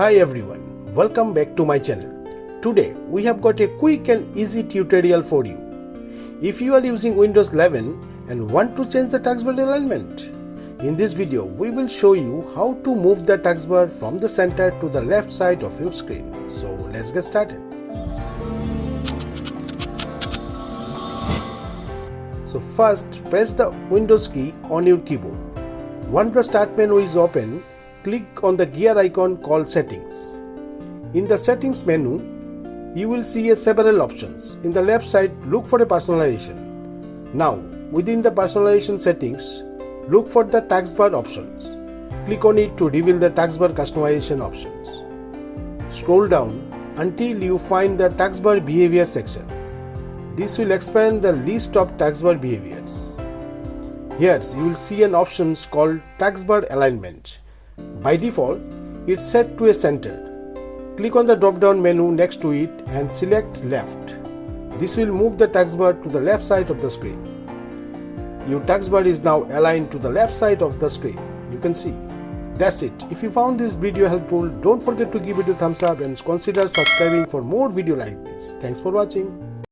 Hi everyone, welcome back to my channel. Today we have got a quick and easy tutorial for you. If you are using Windows 11 and want to change the taskbar alignment, in this video we will show you how to move the taskbar from the center to the left side of your screen. So let's get started. So first press the Windows key on your keyboard. Once the start menu is open, click on the gear icon called Settings. In the Settings menu, you will see several options. In the left side, look for a Personalization. Now, within the Personalization settings, look for the Taskbar options. Click on it to reveal the Taskbar customization options. Scroll down until you find the Taskbar Behavior section. This will expand the list of Taskbar behaviors. Here you will see an option called Taskbar Alignment. By default, it's set to a center. Click on the drop-down menu next to it and select Left. This will move the taskbar to the left side of the screen. Your taskbar is now aligned to the left side of the screen. You can see. That's it. If you found this video helpful, don't forget to give it a thumbs up and consider subscribing for more videos like this. Thanks for watching.